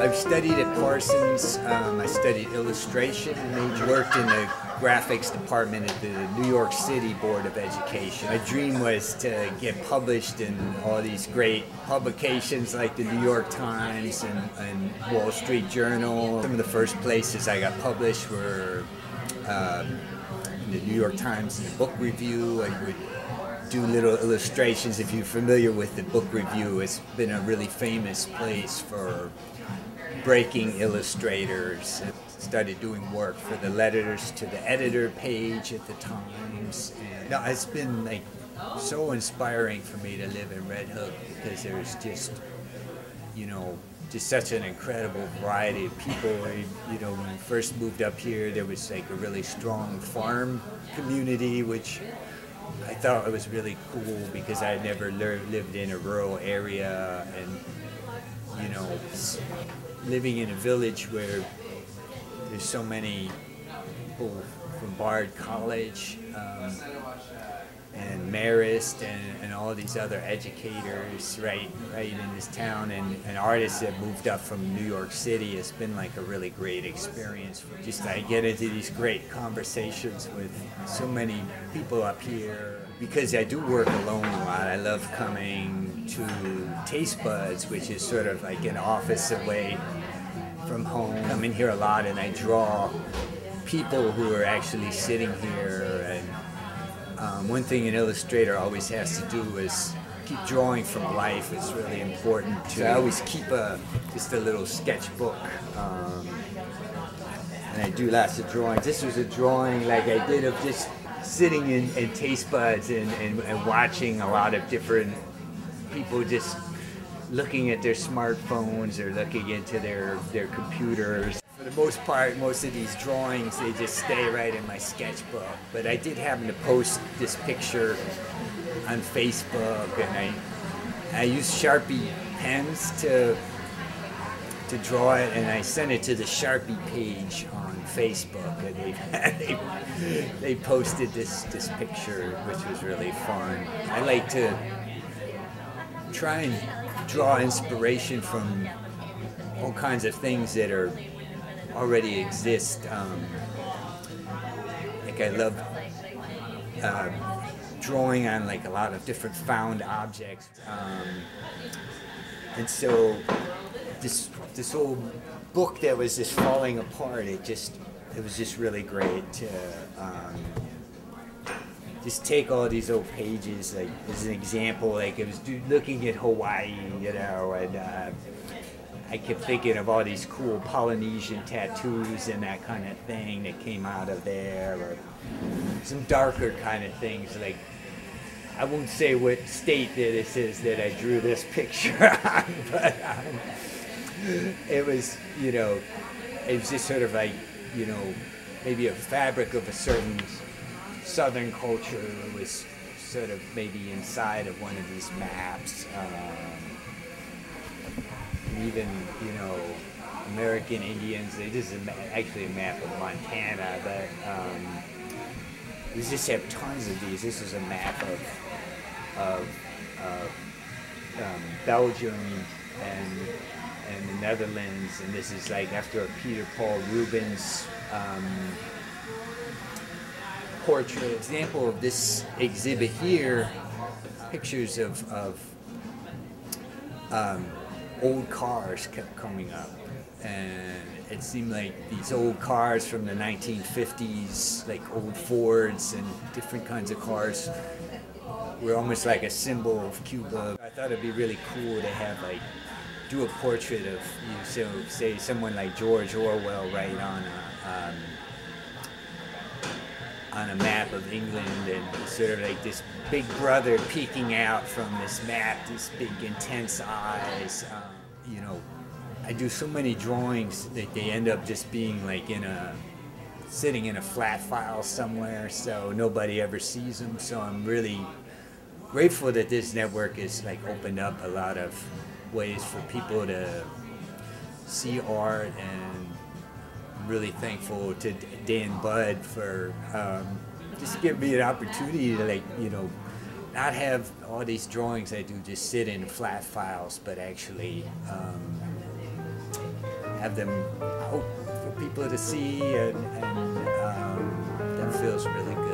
I've studied at Parsons. I studied illustration and worked in the graphics department at the New York City Board of Education. My dream was to get published in all these great publications like the New York Times and Wall Street Journal. Some of the first places I got published were in the New York Times and the Book Review. I would do little illustrations. If you're familiar with the Book Review, it's been a really famous place for breaking illustrators. I started doing work for the letters to the editor page at the Times. And it's been like so inspiring for me to live in Red Hook because there's just, just such an incredible variety of people. When we first moved up here, there was like a really strong farm community, which I thought it was really cool because I had never lived in a rural area, and living in a village where there's so many people from Bard College and Marist and all these other educators right in this town, and artists that moved up from New York City. It's been like a really great experience. I get into these great conversations with so many people up here. Because I do work alone a lot, I love coming to Taste Buds, which is sort of like an office away from home. I come in here a lot and I draw people who are actually sitting here. And one thing an illustrator always has to do is keep drawing from life. It's really important I always keep just a little sketchbook. And I do lots of drawings. This was a drawing like I did of just sitting in Taste Buds and watching a lot of different people just looking at their smartphones or looking into their computers. For the most part, most of these drawings, they just stay right in my sketchbook. But I did happen to post this picture on Facebook, and I used Sharpie pens to draw it, and I sent it to the Sharpie page on Facebook, and they posted this picture, which was really fun. I like to try and draw inspiration from all kinds of things that already exist. Like I love drawing on like a lot of different found objects, and so this whole book that was just falling apart, it was just really great to just take all these old pages, like as an example, like it was looking at Hawaii, and I kept thinking of all these cool Polynesian tattoos and that kind of thing that came out of there, or some darker kind of things. Like, I won't say what state that it is that I drew this picture on, but it was, it was just sort of like, maybe a fabric of a certain Southern culture was sort of maybe inside of one of these maps. Even, American Indians, this is actually a map of Montana, but we just have tons of these. This is a map of Belgium and the Netherlands, and this is like after a Peter Paul Rubens portrait. Example of this exhibit here, pictures of old cars kept coming up, and it seemed like these old cars from the 1950s, like old Fords and different kinds of cars, were almost like a symbol of Cuba. I thought it'd be really cool to have do a portrait of, say someone like George Orwell, right, on a map of England, and sort of like this big brother peeking out from this map, these big intense eyes. I do so many drawings that they end up just being like sitting in a flat file somewhere, so nobody ever sees them. So I'm really grateful that this network has like opened up a lot of ways for people to see art, and I'm really thankful to Dan Budd for just giving me an opportunity to not have all these drawings I do just sit in flat files, but actually have them out for people to see, and that feels really good.